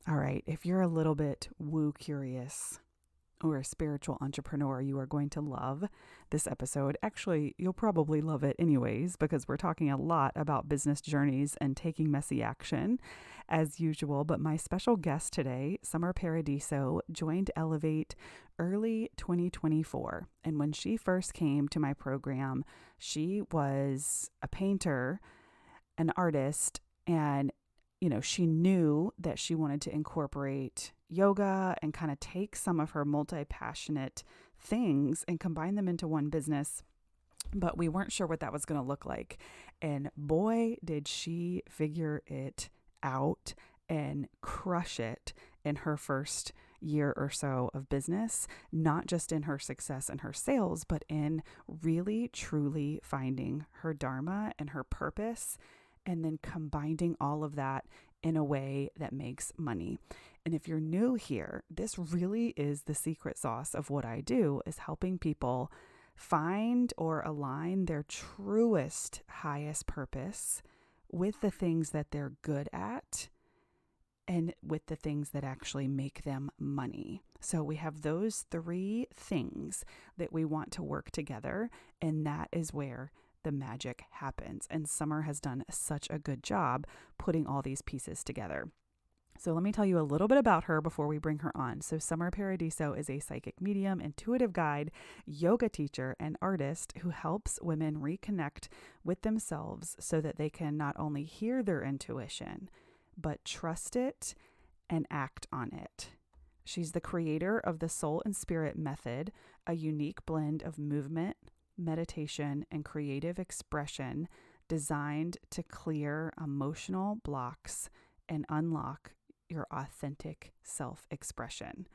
All right, if you're a little bit woo curious or a spiritual entrepreneur, you are going to love this episode. Actually, you'll probably love it anyways, because we're talking a lot about business journeys and taking messy action as usual. But my special guest today, Summer Paradiso, joined Elevate early 2024. And when she first came to my program, she was a painter, an artist, and she knew that she wanted to incorporate yoga and kind of take some of her multi-passionate things and combine them into one business. But we weren't sure what that was going to look like. And boy, did she figure it out and crush it in her first year or so of business, not just in her success and her sales, but in really, truly finding her Dharma and her purpose, and then combining all of that in a way that makes money. And if you're new here, this really is the secret sauce of what I do, is helping people find or align their truest, highest purpose with the things that they're good at and with the things that actually make them money. So we have those three things that we want to work together, and that is where the magic happens. And Summer has done such a good job putting all these pieces together. So let me tell you a little bit about her before we bring her on. So Summer Paradiso is a psychic medium, intuitive guide, yoga teacher, and artist who helps women reconnect with themselves so that they can not only hear their intuition, but trust it and act on it. She's the creator of the Soul and Spirit method, a unique blend of movement, meditation, and creative expression designed to clear emotional blocks and unlock your authentic self-expression.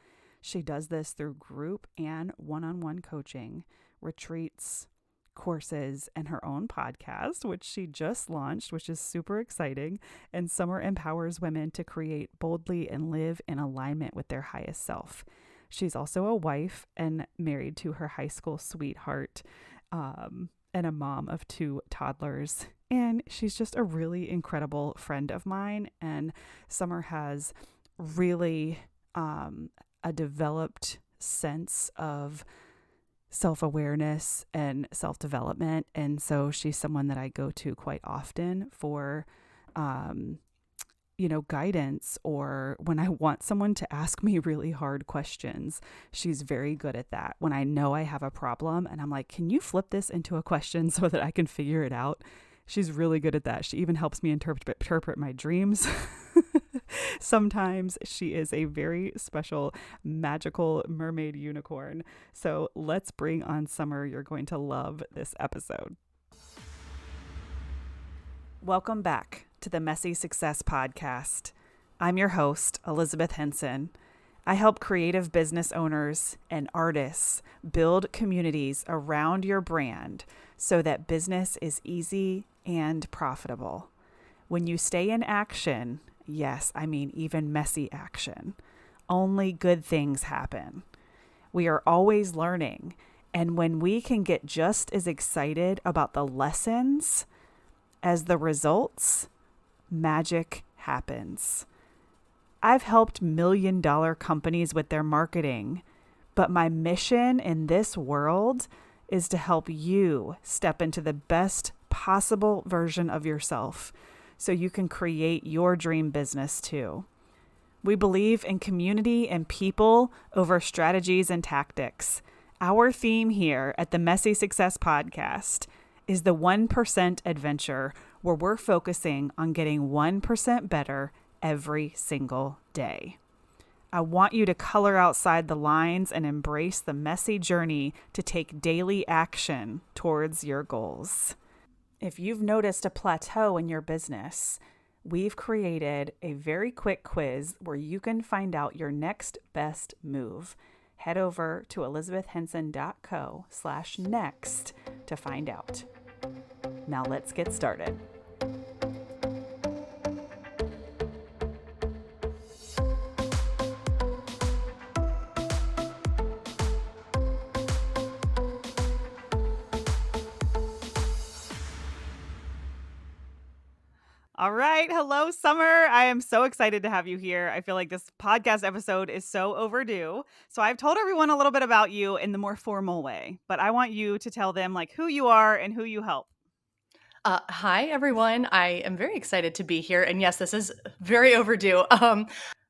She does this through group and one-on-one coaching, retreats, courses, and her own podcast, which she just launched, which is super exciting. And Summer empowers women to create boldly and live in alignment with their highest self. She's also a wife and married to her high school sweetheart, and a mom of 2 toddlers. And she's just a really incredible friend of mine. And Summer has really a developed sense of self-awareness and self-development. And so she's someone that I go to quite often for guidance, or when I want someone to ask me really hard questions. She's very good at that. When I know I have a problem and I'm like, can you flip this into a question so that I can figure it out? She's really good at that. She even helps me interpret my dreams. Sometimes she is a very special, magical mermaid unicorn. So let's bring on Summer. You're going to love this episode. Welcome back to the Messy Success Podcast. I'm your host, Elizabeth Henson. I help creative business owners and artists build communities around your brand so that business is easy and profitable. When you stay in action, yes, I mean even messy action, only good things happen. We are always learning, and when we can get just as excited about the lessons as the results, magic happens. I've helped million-dollar companies with their marketing, but my mission in this world is to help you step into the best possible version of yourself so you can create your dream business too. We believe in community and people over strategies and tactics. Our theme here at the Messy Success Podcast is the 1% adventure, where we're focusing on getting 1% better every single day. I want you to color outside the lines and embrace the messy journey to take daily action towards your goals. If you've noticed a plateau in your business, we've created a very quick quiz where you can find out your next best move. Head over to elizabethhenson.co/next to find out. Now let's get started. All right. Hello, Summer. I am so excited to have you here. I feel like this podcast episode is so overdue. So I've told everyone a little bit about you in the more formal way, but I want you to tell them like who you are and who you help. Hi, everyone. I am very excited to be here. And yes, this is very overdue.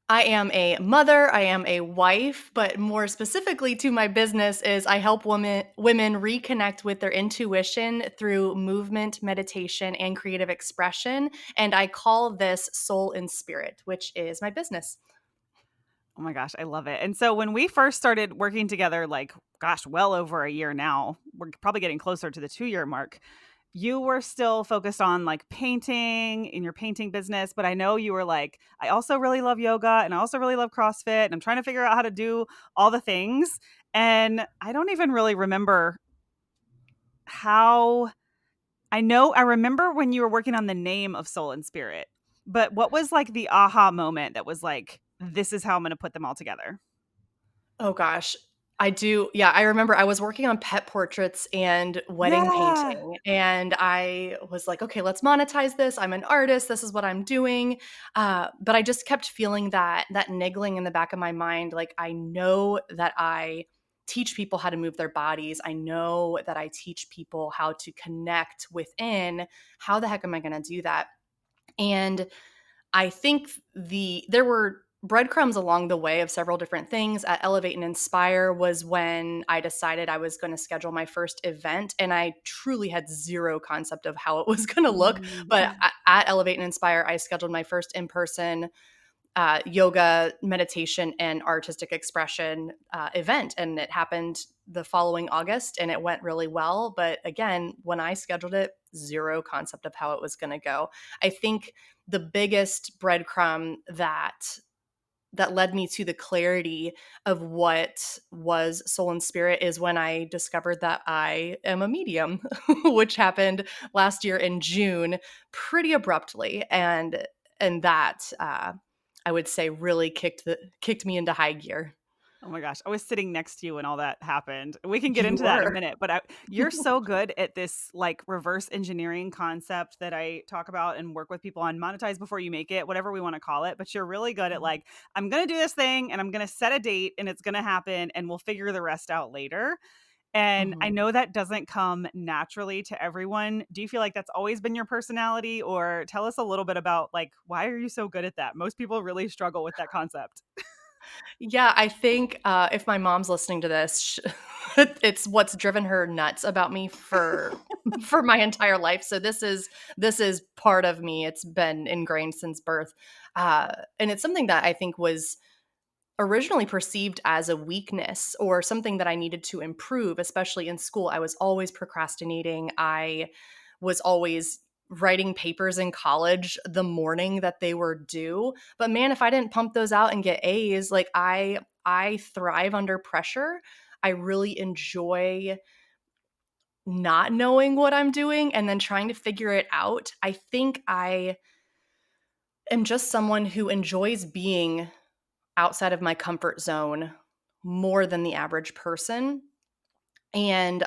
I am a mother, I am a wife, but more specifically to my business is I help women reconnect with their intuition through movement, meditation, and creative expression. And I call this Soul in Spirit, which is my business. Oh my gosh, I love it. And so when we first started working together, like, gosh, well over a year now, we're probably getting closer to the 2 year mark. You were still focused on like painting in your painting business, but I know you were like, I also really love yoga and I also really love CrossFit. And I'm trying to figure out how to do all the things. And I don't even really remember how I remember when you were working on the name of Soul and Spirit, but what was like the aha moment that was like, this is how I'm going to put them all together? Oh gosh. I do. Yeah, I remember I was working on pet portraits and wedding Yeah. painting, and I was like, okay, let's monetize this. I'm an artist. This is what I'm doing. But I just kept feeling that niggling in the back of my mind. Like, I know that I teach people how to move their bodies. I know that I teach people how to connect within. How the heck am I going to do that? And I think there were breadcrumbs along the way of several different things. At Elevate and Inspire was when I decided I was going to schedule my first event, and I truly had zero concept of how it was going to look. Mm. But at Elevate and Inspire, I scheduled my first in person yoga, meditation, and artistic expression event. And it happened the following August and it went really well. But again, when I scheduled it, zero concept of how it was going to go. I think the biggest breadcrumb that led me to the clarity of what was soul and spirit is when I discovered that I am a medium, which happened last year in June pretty abruptly. And that I would say really kicked me into high gear. Oh my gosh, I was sitting next to you when all that happened. We can get You into that in a were. minute, but you're so good at this like reverse engineering concept that I talk about and work with people on monetize before you make it, whatever we want to call it. But you're really good at like, I'm going to do this thing and I'm going to set a date and it's going to happen and we'll figure the rest out later. And I Mhm. know that doesn't come naturally to everyone. Do you feel like that's always been your personality? Or tell us a little bit about like, why are you so good at that? Most people really struggle with that concept. Yeah, I think, if my mom's listening to this, it's what's driven her nuts about me for for my entire life. So this is part of me. It's been ingrained since birth, and it's something that I think was originally perceived as a weakness or something that I needed to improve, especially in school. I was always procrastinating. I was always writing papers in college the morning that they were due. But man, if I didn't pump those out and get A's, like I thrive under pressure. I really enjoy not knowing what I'm doing and then trying to figure it out. I think I am just someone who enjoys being outside of my comfort zone more than the average person. And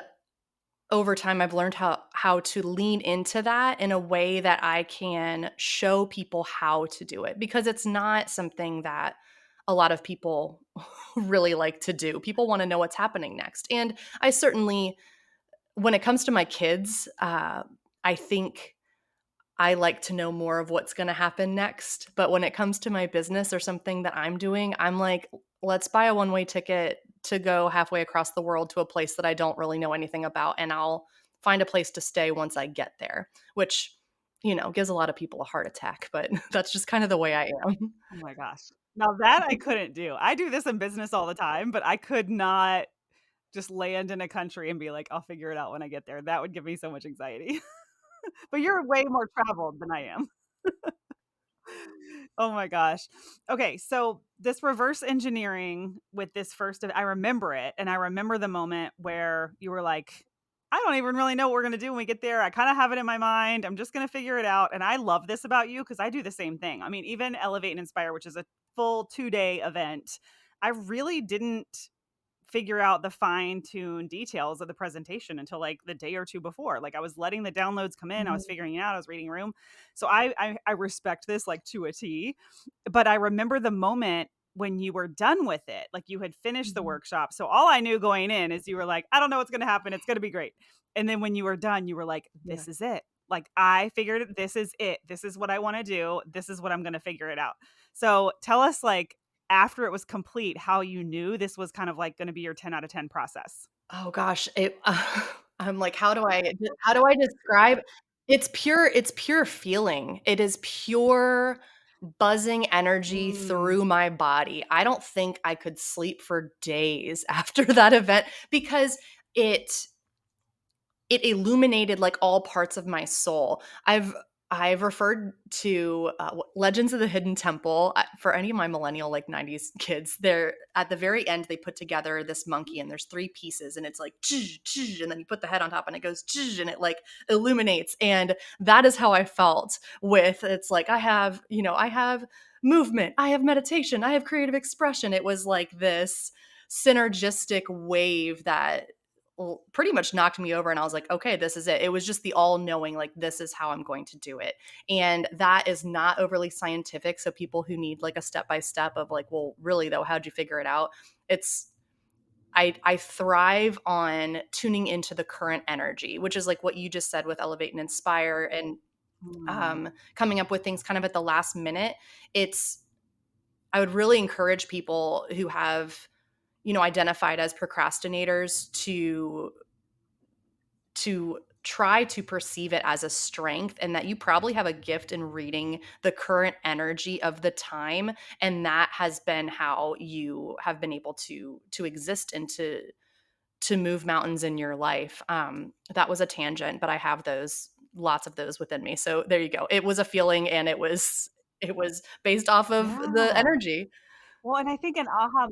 over time I've learned how to lean into that in a way that I can show people how to do it because it's not something that a lot of people really like to do. People want to know what's happening next. And I certainly when it comes to my kids, I think I like to know more of what's going to happen next. But when it comes to my business or something that I'm doing, I'm like, let's buy a one way ticket to go halfway across the world to a place that I don't really know anything about. And I'll find a place to stay once I get there, which, gives a lot of people a heart attack. But that's just kind of the way I am. Oh my gosh. Now that I couldn't do. I do this in business all the time, but I could not just land in a country and be like, I'll figure it out when I get there. That would give me so much anxiety. But you're way more traveled than I am. Oh my gosh. Okay, so this reverse engineering with this I remember it, and I remember the moment where you were like, I don't even really know what we're going to do when we get there. I kind of have it in my mind. I'm just going to figure it out. And I love this about you because I do the same thing. I mean, even Elevate and Inspire, which is a full 2 day event, I really didn't figure out the fine-tuned details of the presentation until like the day or two before. Like I was letting the downloads come in, I was Mhm. figuring it out, I was reading room. So I respect this like to a T. But I remember the moment when you were done with it, like you had finished the Mhm. workshop. So all I knew going in is you were like, I don't know what's going to happen. It's going to be great. And then when you were done, you were like, Yeah. this is it. Like I figured it. This is it. This is what I want to do. This is what I'm going to figure it out. So tell us like after it was complete, how you knew this was kind of like going to be your 10 out of 10 process. Oh gosh, I'm like, how do I describe it's pure feeling. It is pure buzzing energy Mm. through my body. I don't think I could sleep for days after that event because it it illuminated like all parts of my soul. I've referred to Legends of the Hidden Temple for any of my millennial like 90s kids. They're at the very end they put together this monkey and there's three pieces and it's like and then you put the head on top and it goes and it like illuminates and that is how I felt with it's like I have movement, I have meditation, I have creative expression. It was like this synergistic wave that pretty much knocked me over and I was like, okay, this is it. It was just the all knowing, like, this is how I'm going to do it. And that is not overly scientific. So people who need like a step by step of like, well, really though, how'd you figure it out? It's, I thrive on tuning into the current energy, which is like what you just said with elevate and inspire and Mm. coming up with things kind of at the last minute. It's, I would really encourage people who have, identified as procrastinators to try to perceive it as a strength and that you probably have a gift in reading the current energy of the time and that has been how you have been able to exist and to move mountains in your life. That was a tangent, but I have those lots of those within me. So there you go. It was a feeling and it was based off of the Yeah. energy. Well, and I think an aha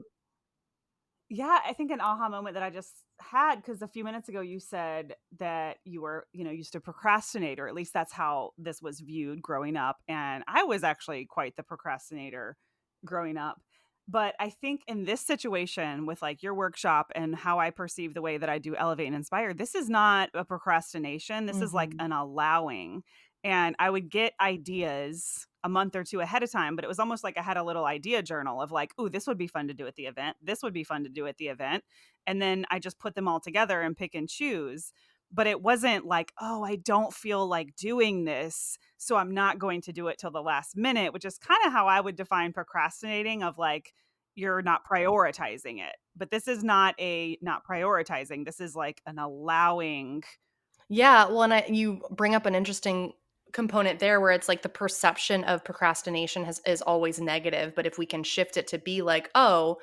Yeah, I think an aha moment that I just had because a few minutes ago you said that you were, used to procrastinate, or at least that's how this was viewed growing up. And I was actually quite the procrastinator growing up. But I think in this situation with like your workshop and how I perceive the way that I do elevate and inspire, this is not a procrastination. This is like Mhm. an allowing. And I would get ideas a month or two ahead of time, but it was almost like I had a little idea journal of like, "Ooh, this would be fun to do at the event. This would be fun to do at the event." And then I just put them all together and pick and choose. But it wasn't like, "Oh, I don't feel like doing this, so I'm not going to do it till the last minute," which is kind of how I would define procrastinating of like you're not prioritizing it. But this is not a not prioritizing. This is like an allowing. Yeah, well, and you bring up an interesting component there where it's like the perception of procrastination is always negative, but if we can shift it to be like, oh,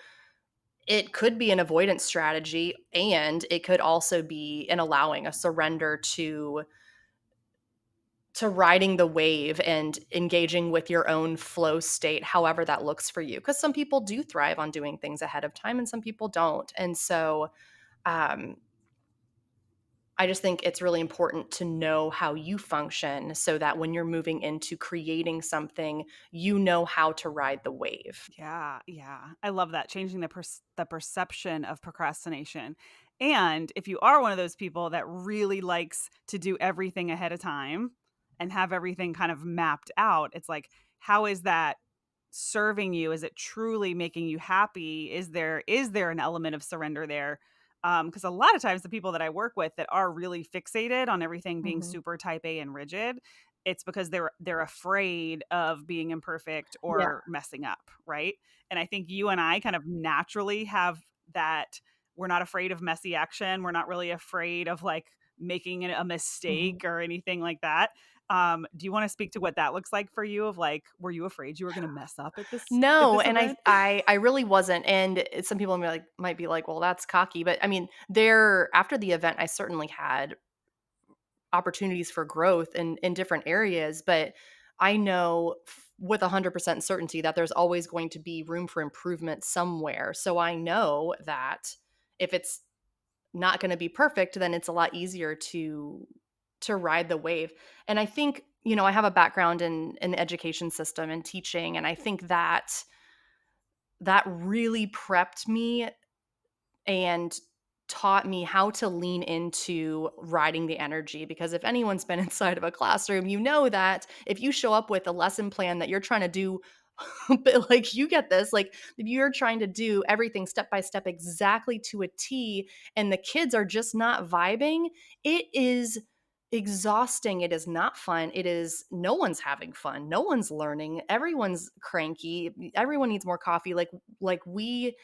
it could be an avoidance strategy and it could also be an allowing a surrender to riding the wave and engaging with your own flow state however that looks for you because some people do thrive on doing things ahead of time and some people don't. And so um I just think it's really important to know how you function so that when you're moving into creating something, you know how to ride the wave. Yeah, yeah. I love that, changing the perception of procrastination. And if you are one of those people that really likes to do everything ahead of time and have everything kind of mapped out, it's like, how is that serving you? Is it truly making you happy? Is there an element of surrender there? Because a lot of times the people that I work with that are really fixated on everything being Mhm. super type A and rigid, it's because they're afraid of being imperfect Yeah. or messing up, right? And I think you and I kind of naturally have that. We're not afraid of messy action. We're not really afraid of like making a Mhm. mistake or anything like that. Do you want to speak to what that looks like for you? Of like, were you afraid you were going to mess up at No, this and I event? I I really wasn't, and some people might be like, "Well, that's cocky," but I mean, there after the event, I certainly had opportunities for growth in different areas, but I know with 100% certainty that there's always going to be room for improvement somewhere. So I know that if it's not going to be perfect, then it's a lot easier to ride the wave. And I think, I have a background in the education system and teaching, and I think that really prepped me and taught me how to lean into riding the energy. Because if anyone's been inside of a classroom, you know that if you show up with a lesson plan that you're trying to do, but like you get this, like if you're trying to do everything step by step exactly to a T and the kids are just not vibing, it is exhausting. It is not fun. It is no one's having fun. No one's learning. Everyone's cranky. Everyone needs more coffee. Like we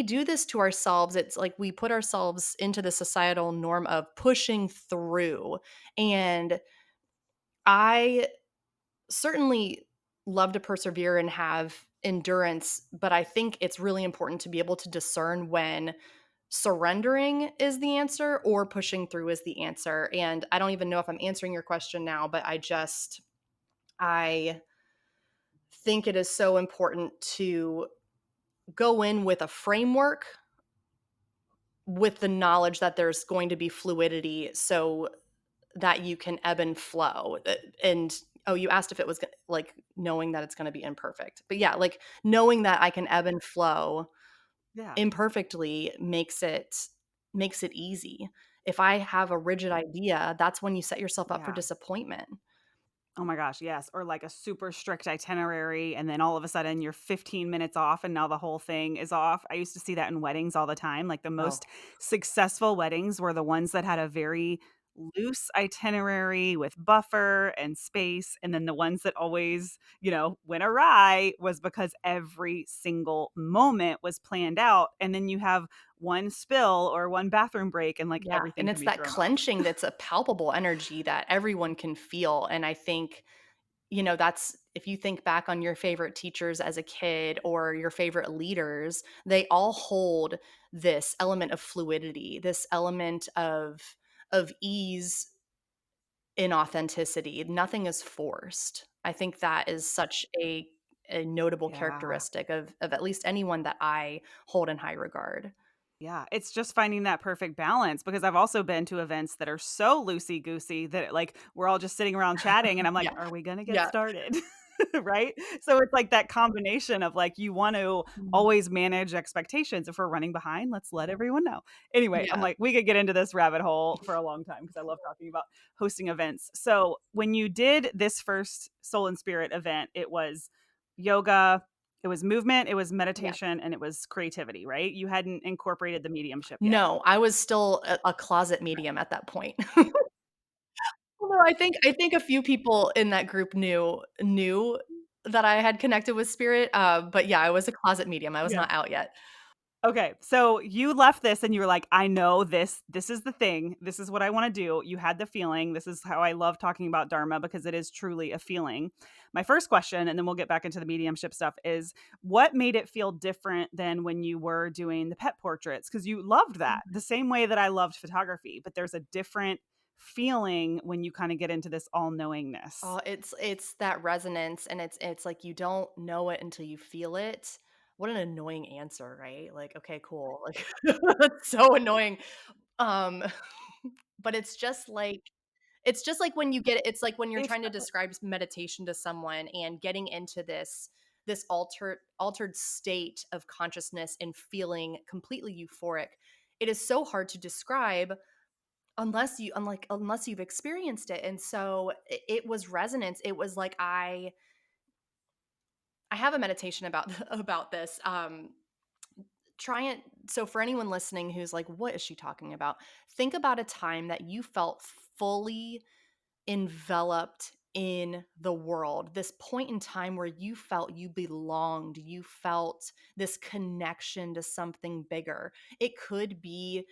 do this to ourselves. It's like we put ourselves into the societal norm of pushing through. And I certainly love to persevere and have endurance, but I think it's really important to be able to discern when surrendering is the answer or pushing through is the answer. And I don't even know if I'm answering your question now, but I think it is so important to go in with a framework with the knowledge that there's going to be fluidity so that you can ebb and flow. And oh, you asked if it was like knowing that it's going to be imperfect. But yeah, like knowing that I can ebb and flow Yeah. imperfectly makes it easy. If I have a rigid idea, that's when you set yourself up for Yeah. disappointment. Oh my gosh, yes. Or like a super strict itinerary, and then all of a sudden you're 15 minutes off and now the whole thing is off. I used to see that in weddings all the time. Like the Oh, most successful weddings were the ones that had a very loose itinerary with buffer and space. And then the ones that always, went awry was because every single moment was planned out. And then you have one spill or one bathroom break and like yeah, everything and can it's be that thrown off. clenching that's a palpable energy that everyone can feel. And I think, that's if you think back on your favorite teachers as a kid or your favorite leaders, they all hold this element of fluidity, this element of ease in authenticity. Nothing is forced. I think that is such a notable Yeah. characteristic of at least anyone that I hold in high regard. Yeah, it's just finding that perfect balance because I've also been to events that are so loosey goosey that like we're all just sitting around chatting and I'm like, Yeah. are we going to get Yeah. started? Right? So it's like that combination of like you want to Mhm. always manage expectations. If we're running behind, let's let everyone know. Anyway, I'm Yeah. like, we could get into this rabbit hole for a long time because I love talking about hosting events. So when you did this first Soul and Spirit event, it was yoga, it was movement, it was Yeah. meditation, and it was creativity, right? You hadn't incorporated the mediumship yet. No, I was still a closet Okay. medium at that point. Although I think a few people in that group knew that I had connected with spirit, but yeah, I was a closet medium, I was Yeah. not out yet. Okay. So you left this and you were like, I know this is the thing. This is what I want to do. You had the feeling. This is how I love talking about Dharma because it is truly a feeling. My first question, and then we'll get back into the mediumship stuff, is what made it feel different than when you were doing the pet portraits? Because you loved that the same way that I loved photography, but there's a different feeling when you kind of get into this all knowingness. Oh, it's that resonance, and it's like you don't know it until you feel it. What an annoying answer, right? Like, okay, cool. Like, that's so annoying. Um, but it's just like when you get it's like when you're If trying to describe meditation to someone and getting into this altered state of consciousness and feeling completely euphoric. It is so hard to describe unless you've experienced it. And so it was resonance. It was like I have a meditation about about this. Try it. So for anyone listening who's like, what is she talking about? Think about a time that you felt fully enveloped in the world, this point in time where you felt you belonged, you felt this connection to something bigger. It could be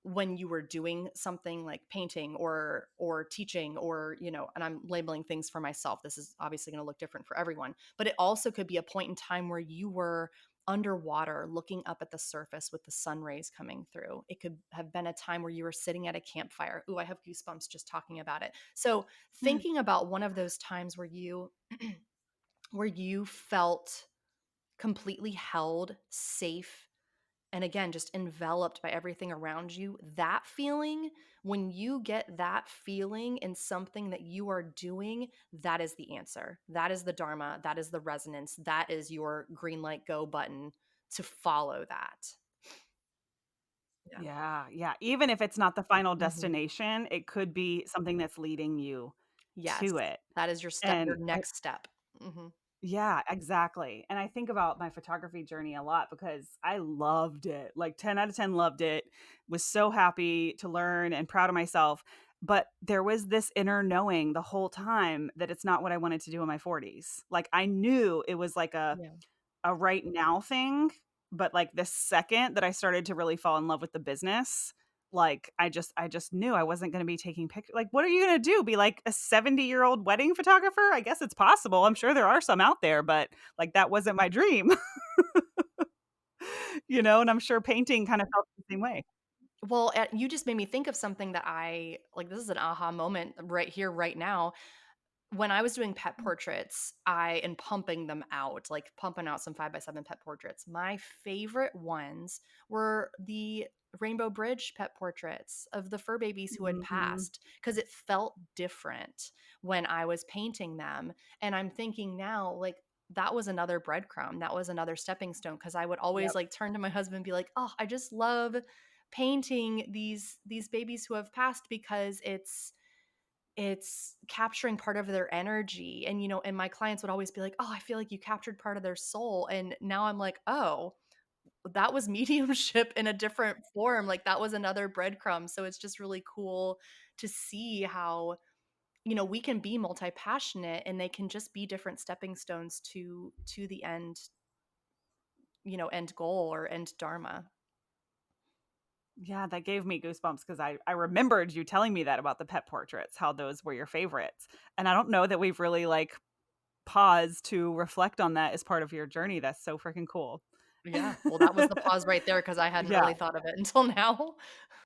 when you were doing something like painting or teaching, or and I'm labeling things for myself. This is obviously going to look different for everyone, but it also could be a point in time where you were underwater looking up at the surface with the sun rays coming through. It could have been a time where you were sitting at a campfire. Ooh, I have goosebumps just talking about it. So, thinking about one of those times where you where you felt completely held, safe, and again just enveloped by everything around you, that feeling, when you get that feeling in something that you are doing, that is the answer. That is the dharma, that is the resonance, that is your green light go button to follow that. Yeah. Yeah, yeah. Even if it's not the final Mhm. destination, it could be something that's leading you Yes. to it. That is your And I next step. Mhm. yeah, exactly. And I think about my photography journey a lot because I loved it. Like 10 out of 10 loved it. Was so happy to learn and proud of myself. But there was this inner knowing the whole time that it's not what I wanted to do in my 40s. Like I knew it was like Yeah. a right now thing, but, like, the second that I started to really fall in love with the business, like, I just knew I wasn't gonna be taking pictures. Like, what are you gonna do? Be like a 70-year-old wedding photographer? I guess it's possible. I'm sure there are some out there, but, like, that wasn't my dream, and I'm sure painting kind of felt the same way. Well, you just made me think of something that I like, this is an aha moment right here, right now. When I was doing pet portraits, I and pumping them out, like pumping out some 5x7 pet portraits. My favorite ones were the Rainbow Bridge pet portraits of the fur babies who had Mhm. passed because it felt different when I was painting them. And I'm thinking now, like, that was another breadcrumb. That was another stepping stone because I would always Yep. like turn to my husband and be like, "Oh, I just love painting these babies who have passed because it's capturing part of their energy." And and my clients would always be like, "Oh, I feel like you captured part of their soul." And now I'm like, "Oh, that was mediumship in a different form." Like that was another breadcrumb. So it's just really cool to see how we can be multi-passionate and they can just be different stepping stones to the end goal or end dharma. Yeah, that gave me goosebumps because I remembered you telling me that about the pet portraits, how those were your favorites, and I don't know that we've really, like, pause to reflect on that as part of your journey. That's so freaking cool. Yeah, well, that was the pause right there because I hadn't Yeah. really thought of it until now.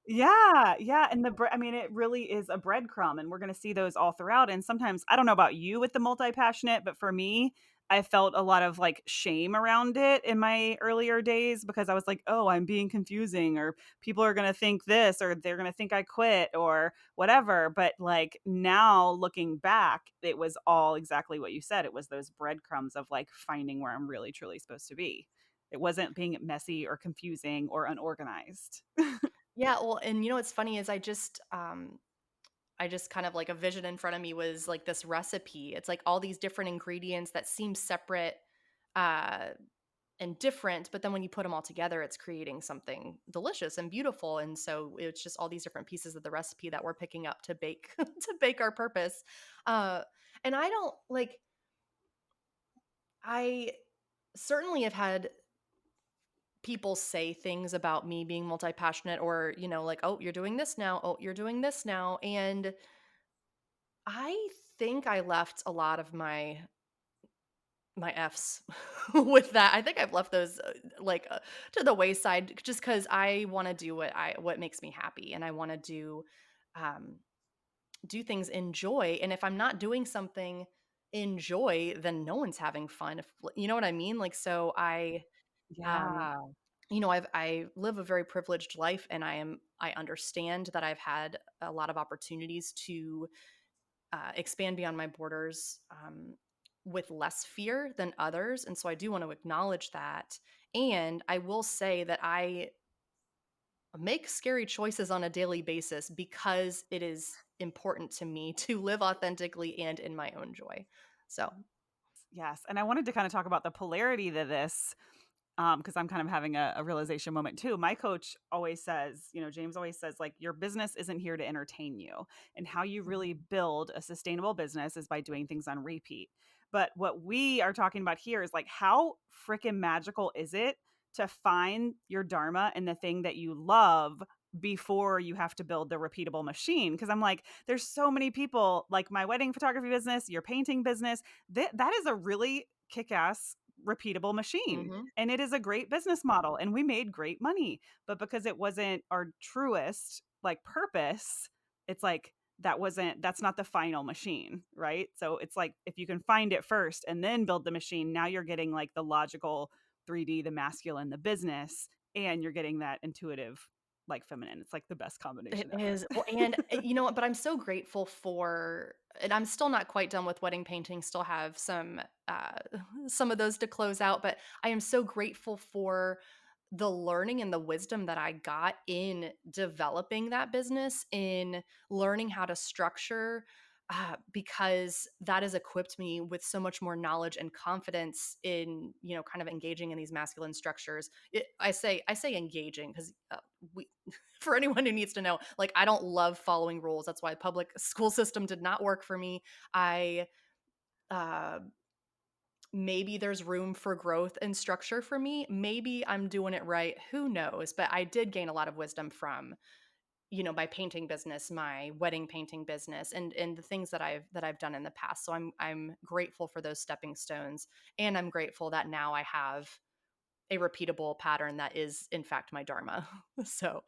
Yeah, yeah, and I mean, it really is a breadcrumb, and we're gonna see those all throughout, and sometimes I don't know about you with the multi-passionate, but for me, I felt a lot of, like, shame around it in my earlier days because I was like, "Oh, I'm being confusing," or "People are gonna think this," or "They're gonna think I quit," or whatever, but, like, now looking back, it was all exactly what you said. It was those breadcrumbs of, like, finding where I'm really truly supposed to be. It wasn't being messy or confusing or unorganized. Yeah, well, and what's funny is I just kind of like a vision in front of me was like this recipe. It's like all these different ingredients that seem separate uh and different, but then when you put them all together, it's creating something delicious and beautiful. And so it's just all these different pieces of the recipe that we're picking up to bake to bake our purpose. Uh and I don't like I certainly have had people say things about me being multi-passionate or like, "Oh, you're doing this now. Oh, you're doing this now." And I think I left a lot of my F's with that. I think I've left those to the wayside just cuz I want to do what makes me happy, and I want to um do things in joy. And if I'm not doing something in joy, then no one's having fun. If you know what I mean? Like so um Yeah. I live a very privileged life, and I understand that I've had a lot of opportunities to expand beyond my borders with less fear than others. And so I do want to acknowledge that. And I will say that I make scary choices on a daily basis because it is important to me to live authentically and in my own joy. So, Yes, and I wanted to kinda talk about the polarity to this, because I'm kind of having a realization moment too. My coach always says, James always says, like, your business isn't here to entertain you. And how you really mhm, build a sustainable business is by doing things on repeat. But what we are talking about here is like, how freaking magical is it to find your Dharma and the thing that you love before you have to build the repeatable machine? Because I'm like, there's so many people like my wedding photography business, your painting business, that is a really kick ass repeatable machine, mhm. and it is a great business model, and we made great money, but because it wasn't our truest, like, purpose, it's like that's not the final machine, right? So it's like if you can find it first and then build the machine, now you're getting, like, the logical 3D, the masculine, the business, and you're getting that intuitive, like, feminine. It's like the best It combination ever. is. Well, and you know what? But I'm so grateful for, and I'm still not quite done with wedding painting. Still have some some of those to close out. But I am so grateful for the learning and the wisdom that I got in developing that business, in learning how to structure, because that has equipped me with so much more knowledge and confidence in, kind of engaging in these masculine structures. I say engaging because we, for anyone who needs to know, like, I don't love following rules. That's why public school system did not work for me. I uh, Maybe there's room for growth and structure for me. Maybe I'm doing it right. Who knows? But I did gain a lot of wisdom from, my painting business, my wedding painting business, and the things that I've done in the past. So I'm grateful for those stepping stones, and I'm grateful that now I have a repeatable pattern that is in fact my dharma. So,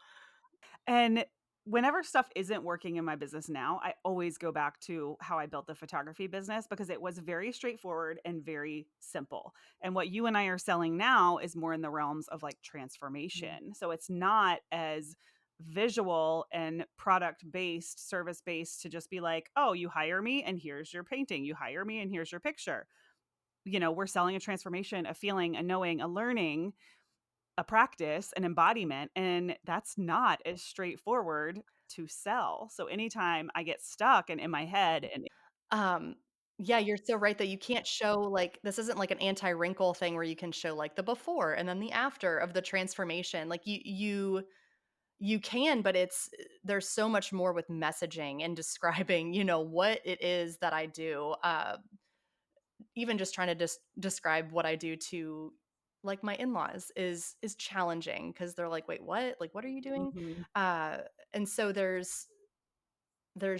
And whenever stuff isn't working in my business now, I always go back to how I built the photography business because it was very straightforward and very simple. And what you and I are selling now is more in the realms of like mhm. transformation. So it's not as visual and product based, service based to just be like, oh, you hire me and here's your painting. You hire me and here's your picture. We're selling a transformation, a feeling, a knowing, a learning, a practice, an embodiment, and that's not as straightforward to sell. So anytime I get stuck and in my head and um, yeah, you're so right that you can't show, like, this isn't like an anti-wrinkle thing where you can show like the before and then the after of the transformation. Like, you can, but there's so much more with messaging and describing, what it is that I do. Even just trying to describe what I do to, like, my in-laws is challenging because they're like, "Wait, what? Like, what are you doing?" Mhm. Uh, and so there's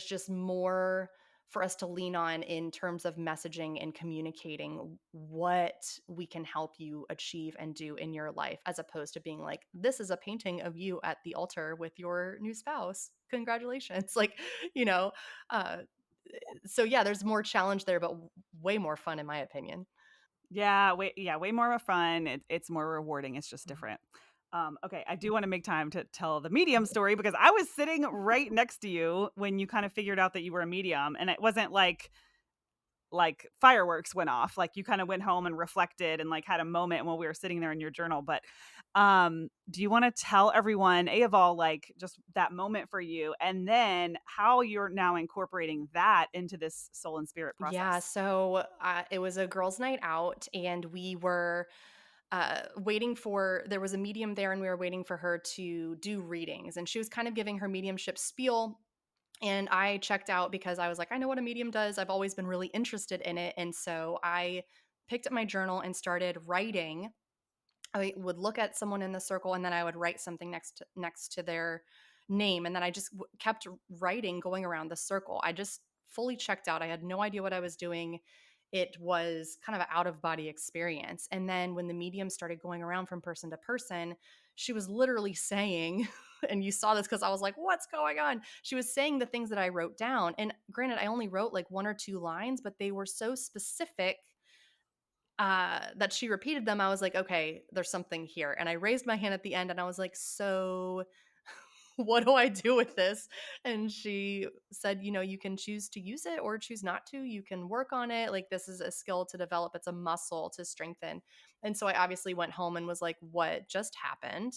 just more for us to lean on in terms of messaging and communicating what we can help you achieve and do in your life, as opposed to being like, this is a painting of you at the altar with your new spouse, congratulations. Like, you know uh so yeah, there's more challenge there, but way more fun in my opinion. Way more fun. It's more rewarding. It's just Mhm. different. Okay, I do want to make time to tell the medium story because I was sitting right next to you when you kind of figured out that you were a medium, and it wasn't like fireworks went off. Like you kind of went home and reflected and like had a moment while we were sitting there in your journal. But do you want to tell everyone, A of all, like just that moment for you, and then how you're now incorporating that into this soul and spirit Yeah, process? so it was a girls' night out, and we were waiting for there was a medium there, and we were waiting for her to do readings, and she was kind of giving her mediumship spiel. And I checked out because I was like, I know what a medium does. I've always been really interested in it, and so I picked up my journal and started writing. I would look at someone in the circle, and then I would write something next to their name, and then I just kept writing going around the circle. I just fully checked out. I had no idea what I was doing. It was kind of an out of body experience. And then when the medium started going around from person to person, she was literally saying, and you saw this because I was like, what's going on? She was saying the things that I wrote down. And granted, I only wrote like one or two lines, but they were so specific that she repeated them. I was like, okay, there's something here. And I raised my hand at the end, and I was like, so what do I do with this? And she said, you can choose to use it or choose not to. You can work on it. Like, this is a skill to develop, it's a muscle to strengthen. And so I obviously went home and was like, what just happened?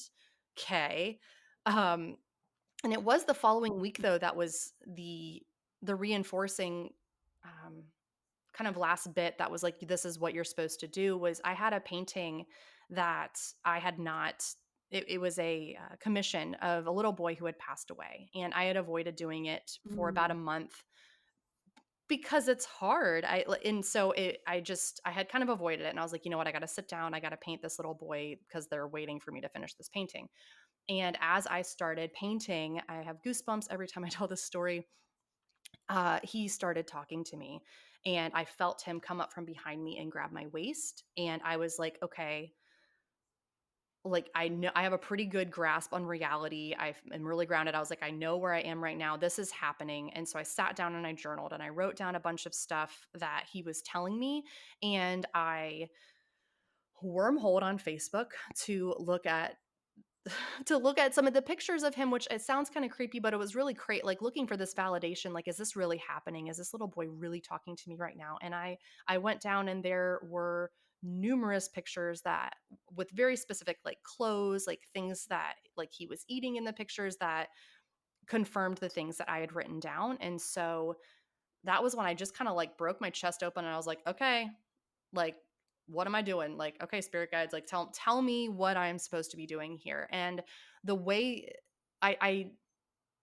Okay. Um, and it was the following week though that was the reinforcing um kind of last bit that was like, this is what you're supposed to do. Was I had a painting that I had not it was a commission of a little boy who had passed away, and I had avoided doing it for about a Mm. month because it's hard. And so I had kind of avoided it, and I was like, you know what, I got to sit down, I got to paint this little boy because they're waiting for me to finish this painting. And as I started painting, I have goosebumps every time I tell this story. He started talking to me, and I felt him come up from behind me and grab my waist. And I was like, okay, like, I know I have a pretty good grasp on reality. I'm really grounded. I was like, I know where I am right now. This is happening. And so I sat down and I journaled, and I wrote down a bunch of stuff that he was telling me. And I wormholed on Facebook to look at some of the pictures of him, which it sounds kind of creepy, but it was really great. Like, looking for this validation, like, is this really happening? Is this little boy really talking to me right now? And I went down, and there were numerous pictures that with very specific like clothes, like things that like he was eating in the pictures that confirmed the things that I had written down. And so that was when I just kind of like broke my chest open and I was like, okay, like what am I doing? Like, okay, spirit guides, like tell me what I'm supposed to be doing here. And the way I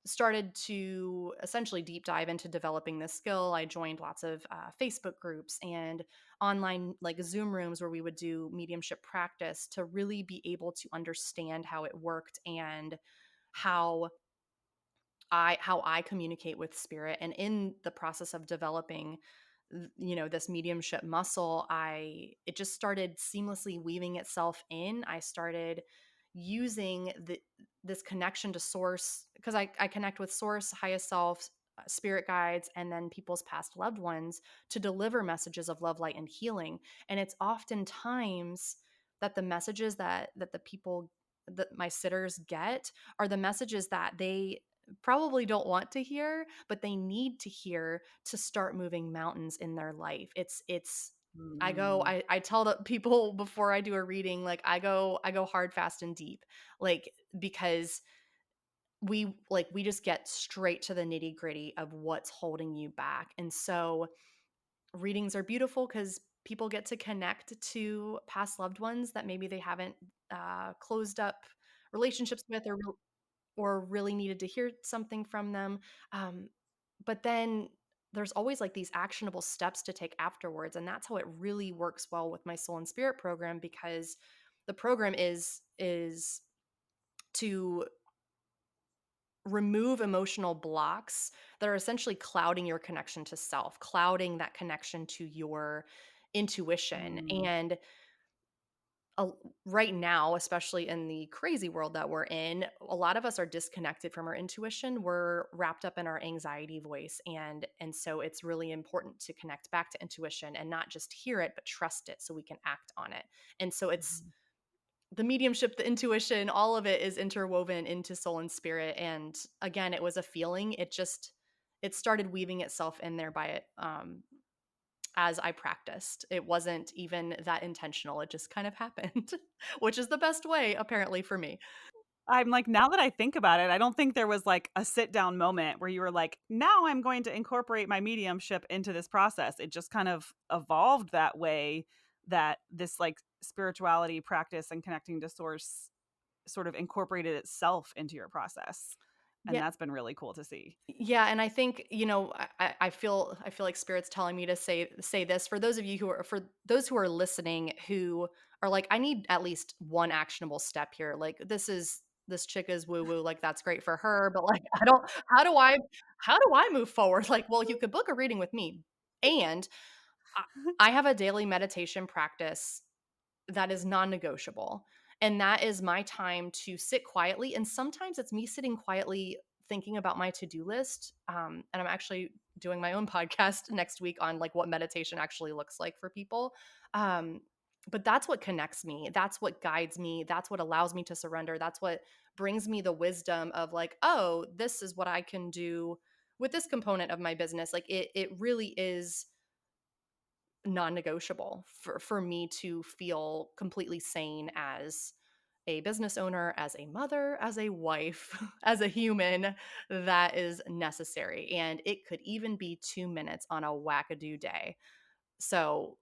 started to essentially deep dive into developing this skill, I joined lots of Facebook groups and online like Zoom rooms where we would do mediumship practice to really be able to understand how it worked and how I communicate with spirit. And in the process of developing this mediumship muscle, I it just started seamlessly weaving itself in. I started using this connection to source because I connect with source, highest self, spirit guides, and then people's past loved ones to deliver messages of love, light, and healing. And it's oftentimes that the messages that the people that my sitters get are the messages that they probably don't want to hear, but they need to hear to start moving mountains in their life. It's Mm. I tell the people before I do a reading, like I go hard, fast, and deep. Like because we just get straight to the nitty-gritty of what's holding you back. And so readings are beautiful because people get to connect to past loved ones that maybe they haven't closed up relationships with or really needed to hear something from them. Um, but then there's always like these actionable steps to take afterwards. And that's how it really works well with my soul and spirit program because the program is to remove emotional blocks that are essentially clouding your connection to self, clouding that connection to your intuition. Mm. And a right now, especially in the crazy world that we're in, a lot of us are disconnected from our intuition. We're wrapped up in our anxiety voice, and so it's really important to connect back to intuition and not just hear it, but trust it so we can act on it. And so it's Mhm. the mediumship, the intuition, all of it is interwoven into soul and spirit. And again, it was a feeling. It started weaving itself in there by it as I practiced. It wasn't even that intentional. It just kind of happened, which is the best way, apparently, for me. I'm like, now that I think about it, I don't think there was like a sit down moment where you were like, now I'm going to incorporate my mediumship into this process. It just kind of evolved that way, that this like spirituality practice and connecting to source sort of incorporated itself into your process. And Yeah. that's been really cool to see. Yeah, and I think, I feel like spirit's telling me to say this for those of you for those who are listening who are like, I need at least one actionable step here. Like this chick is woo woo, like that's great for her, but like I don't how do I move forward? Like, well, you could book a reading with me. And I, I have a daily meditation practice that is non-negotiable. And that is my time to sit quietly. And sometimes it's me sitting quietly thinking about my to-do list. And I'm actually doing my own podcast next week on like what meditation actually looks like for people. Um, but that's what connects me. That's what guides me. That's what allows me to surrender. That's what brings me the wisdom of like, oh, this is what I can do with this component of my business. Like it really is non-negotiable for me to feel completely sane as a business owner, as a mother, as a wife, as a human. That is necessary. And it could even be 2 minutes on a wackadoo day. So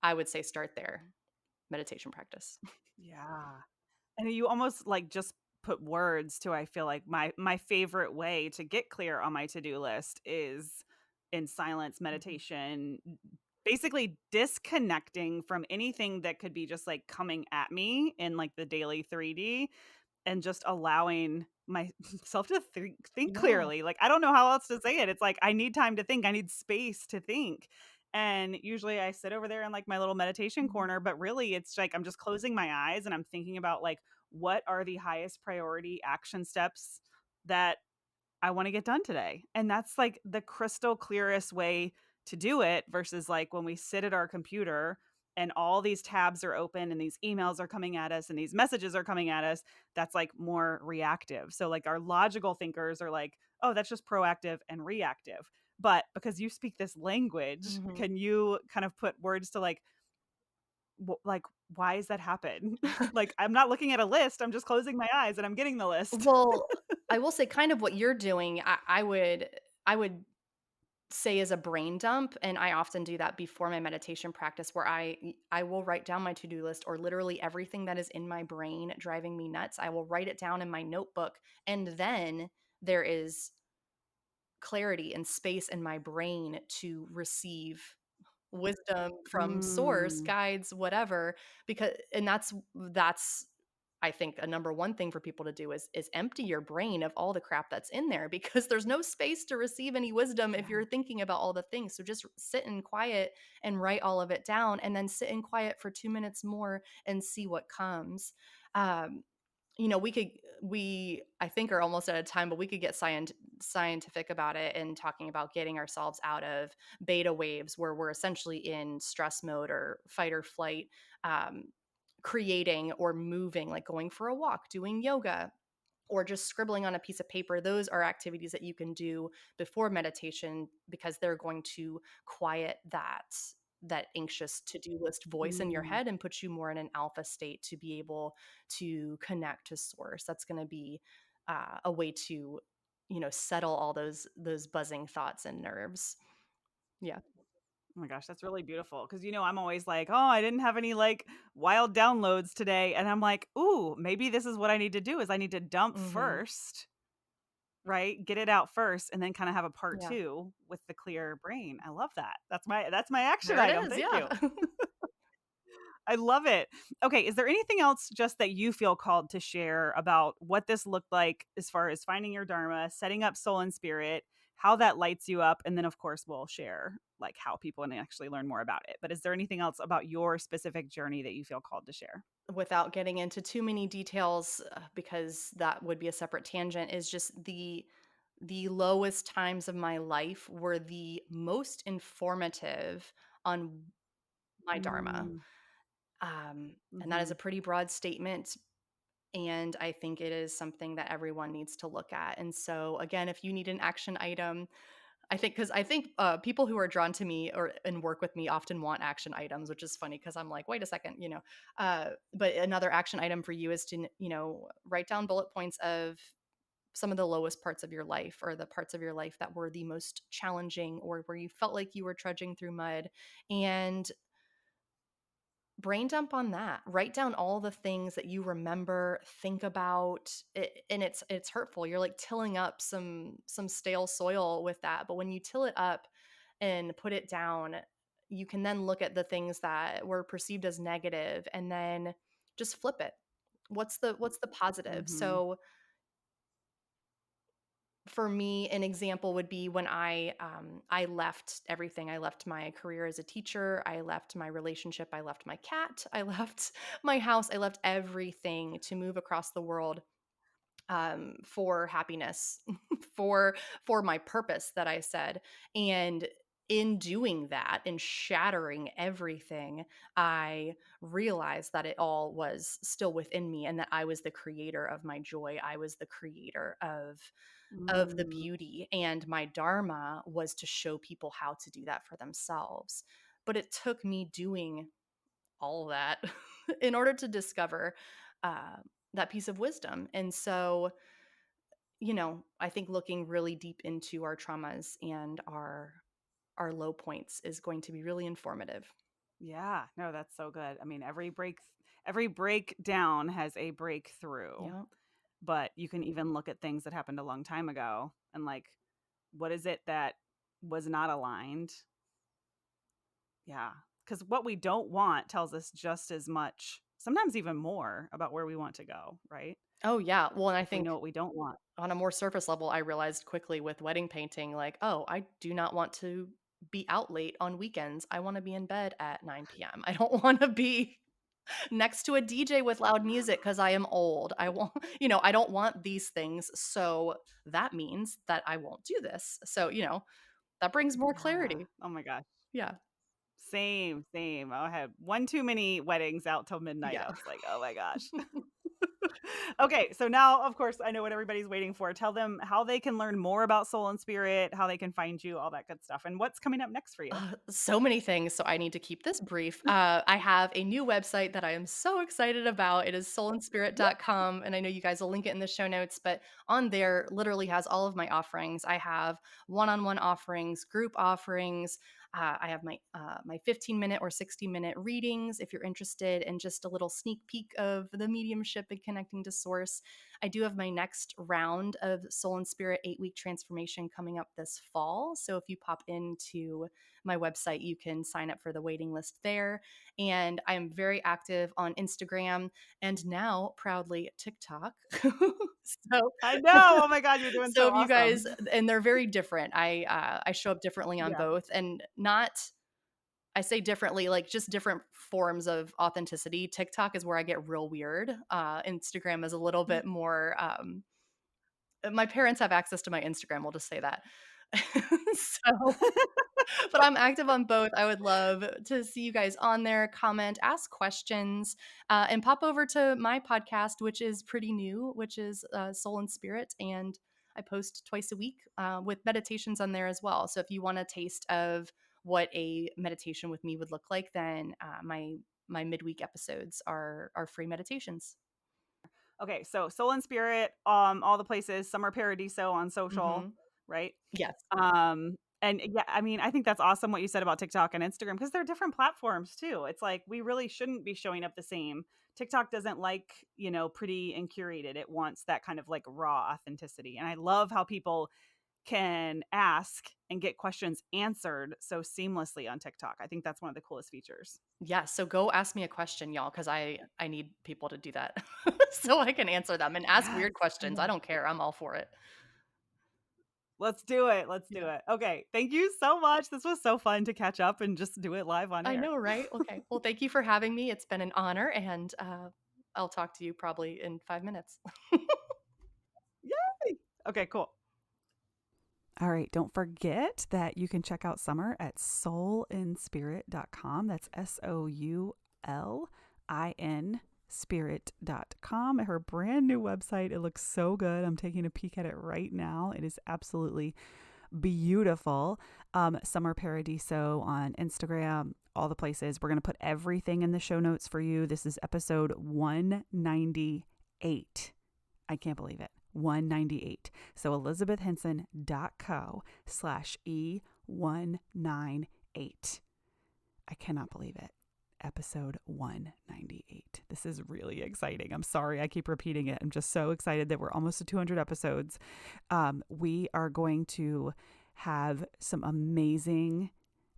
I would say start there. Meditation practice. Yeah. And you almost like just put words to, I feel like my favorite way to get clear on my to-do list is in silence Mhm. meditation, basically disconnecting from anything that could be just like coming at me in like the daily 3D, and just allowing myself to think Yeah. clearly. Like, I don't know how else to say it. It's like, I need time to think. I need space to think. And usually I sit over there in like my little meditation Mhm. corner, but really it's like I'm just closing my eyes and I'm thinking about like, what are the highest priority action steps that I want to get done today. And that's like the crystal clearest way to do it versus like when we sit at our computer and all these tabs are open and these emails are coming at us and these messages are coming at us. That's like more reactive. So like our logical thinkers are like, oh, that's just proactive and reactive. But because you speak this language, Mhm. can you kind of put words to like like, why does that happen? Like, I'm not looking at a list. I'm just closing my eyes and I'm getting the list. Well, I will say kind of what you're doing, I would say is a brain dump, and I often do that before my meditation practice where I will write down my to-do list or literally everything that is in my brain driving me nuts. I will write it down in my notebook, and then there is clarity and space in my brain to receive wisdom from source, Mm, guides, whatever, because and that's I think a number one thing for people to do is empty your brain of all the crap that's in there because there's no space to receive any wisdom if yeah. you're thinking about all the things. So just sit in quiet and write all of it down and then sit in quiet for 2 minutes more and see what comes. Um we I think are almost out of time, but we could get scientific about it and talking about getting ourselves out of beta waves where we're essentially in stress mode or fight or flight, um, creating or moving, like going for a walk, doing yoga, or just scribbling on a piece of paper. Those are activities that you can do before meditation because they're going to quiet that anxious to-do list voice in your Mm. head and put you more in an alpha state to be able to connect to source. That's going to be a way to settle all those buzzing thoughts and nerves. Yeah. Oh my gosh, that's really beautiful. Cause I'm always like, oh, I didn't have any like wild downloads today. And I'm like, ooh, maybe this is what I need to do is I need to dump Hmm. first, right? Get it out first and then kind of have a part Yeah. two with the clear brain. I love that. That's my action There it item. is. Thank Yeah. you. I love it. Okay, is there anything else just that you feel called to share about what this looked like as far as finding your dharma, setting up soul and spirit, how that lights you up, and then of course we'll share like how people can actually learn more about it. But is there anything else about your specific journey that you feel called to share? Without getting into too many details, because that would be a separate tangent, is just the lowest times of my life were the most informative on my dharma. Mm, And that is mhm. a pretty broad statement. And I think it is something that everyone needs to look at. And so, again, if you need an action item, I think people who are drawn to me or and work with me often want action items, which is funny because I'm like, wait a second, But another action item for you is to write down bullet points of some of the lowest parts of your life or the parts of your life that were the most challenging or where you felt like you were trudging through mud, and brain dump on that. Write down all the things that you remember, think about it, and it's hurtful. You're like tilling up some stale soil with that, but when you till it up and put it down, you can then look at the things that were perceived as negative and then just flip it. What's the positive? Mhm. So for me, an example would be when I left everything. I left my career as a teacher. I left my relationship. I left my cat. I left my house. I left everything to move across the world, for happiness, for for my purpose that I said. And in doing that, in shattering everything, I realized that it all was still within me and that I was the creator of my joy. I was the creator of the Mm. beauty, and my dharma was to show people how to do that for themselves. But it took me doing all that in order to discover uh, that piece of wisdom. And so, I think looking really deep into our traumas and our low points is going to be really informative. Yeah, no, that's so good. I mean, every breakdown has a breakthrough, Yeah. but you can even look at things that happened a long time ago and like what is it that was not aligned? Yeah, cuz what we don't want tells us just as much, sometimes even more about where we want to go, right? Oh yeah. Well, and I If we think know what we don't want. on a more surface level, I realized quickly with wedding painting, like, oh, I do not want to be out late on weekends. I want to be in bed at 9 p.m. I don't want to be next to a DJ with loud music because I am old. I want, I don't want these things. So that means that I won't do this. So, that brings more Yeah. clarity. Oh my gosh. Yeah. Same, same. I had one too many weddings out till midnight. Yeah. I was like, "Oh my gosh." Okay, so now, of course, I know what everybody's waiting for. Tell them how they can learn more about Soul and Spirit, how they can find you, all that good stuff, and what's coming up next for you. So many things, so I need to keep this brief. I have a new website that I am so excited about. It is soulandspirit.com, and I know you guys will link it in the show notes, but on there literally has all of my offerings. I have one-on-one offerings, group offerings. I have my 15-minute or 60-minute readings if you're interested in just a little sneak peek of the mediumship and connecting to source. I do have my next round of Soul and Spirit 8-week transformation coming up this fall. So if you pop into my website, you can sign up for the waiting list there. And I am very active on Instagram and now proudly TikTok. so I know. Oh my God, you're doing so so if you guys, awesome. and they're very different. I show up differently on Yeah. both, and not, I say differently, like just different forms of authenticity. TikTok is where I get real weird. Instagram is a little bit more. My parents have access to my Instagram. We'll just say that. so but I'm active on both. I would love to see you guys on there, comment, ask questions, and pop over to my podcast, which is pretty new, which is Soul and Spirit. And I post twice a week with meditations on there as well. So if you want a taste of what a meditation with me would look like, then my midweek episodes are free meditations. Okay, so Soul and Spirit, all the places, Summer Paradiso on social, Hmm. right? Yes. And yeah, I mean, I think that's awesome what you said about TikTok and Instagram because they're different platforms too. It's like we really shouldn't be showing up the same. TikTok doesn't like, pretty and curated. It wants that kind of like raw authenticity. And I love how people can ask and get questions answered so seamlessly on TikTok. I think that's one of the coolest features. Yeah, so go ask me a question, y'all, because I need people to do that so I can answer them and ask Yes, weird I questions. I know. don't care. I'm all for it. Let's do it. Let's do Yeah. it. Okay. Thank you so much. This was so fun to catch up and just do it live on I air. know, right? Okay. Well, thank you for having me. It's been an honor, and I'll talk to you probably in 5 minutes. Yay. Okay, cool. All right, don't forget that you can check out Summer at soulinspirit.com. That's SOULIN spirit.com. Her brand new website. It looks so good. I'm taking a peek at it right now. It is absolutely beautiful. Summer Paradiso on Instagram, all the places. We're going to put everything in the show notes for you. This is episode 198. I can't believe it. 198. So elizabethhenson.co/E198. I cannot believe it. Episode 198. This is really exciting. I'm sorry I keep repeating it. I'm just so excited that we're almost to 200 episodes. We are going to have some amazing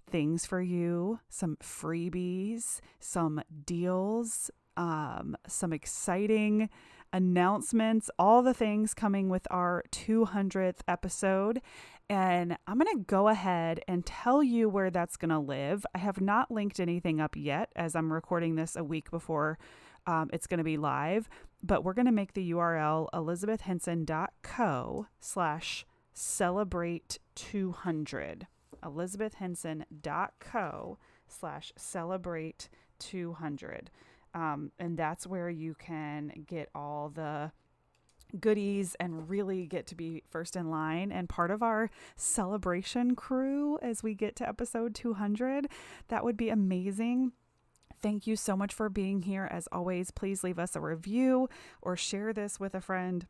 things for you, some freebies, some deals, some exciting announcements, all the things coming with our 200th episode. And I'm going to go ahead and tell you where that's going to live. I have not linked anything up yet as I'm recording this a week before it's going to be live, but we're going to make the URL elizabethhenson.co/celebrate200. elizabethhenson.co/celebrate200. And that's where you can get all the goodies and really get to be first in line and part of our celebration crew as we get to episode 200. That would be amazing. Thank you so much for being here. As always, please leave us a review or share this with a friend.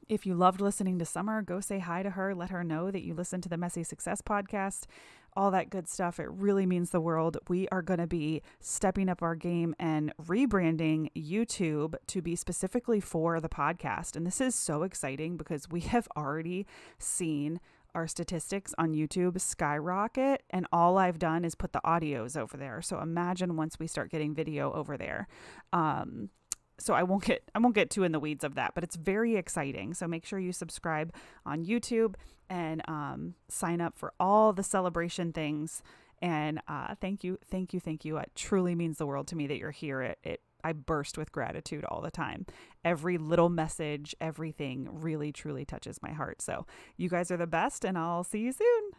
If you loved listening to Summer, go say hi to her. Let her know that you listen to the Messy Success podcast, all that good stuff. It really means the world. We are going to be stepping up our game and rebranding YouTube to be specifically for the podcast. And this is so exciting because we have already seen our statistics on YouTube skyrocket, and all I've done is put the audios over there. So imagine once we start getting video over there. So I won't get too in the weeds of that, but it's very exciting. So make sure you subscribe on YouTube and sign up for all the celebration things. And thank you. It truly means the world to me that you're here. I burst with gratitude all the time. Every little message, everything really, truly touches my heart. So you guys are the best, and I'll see you soon.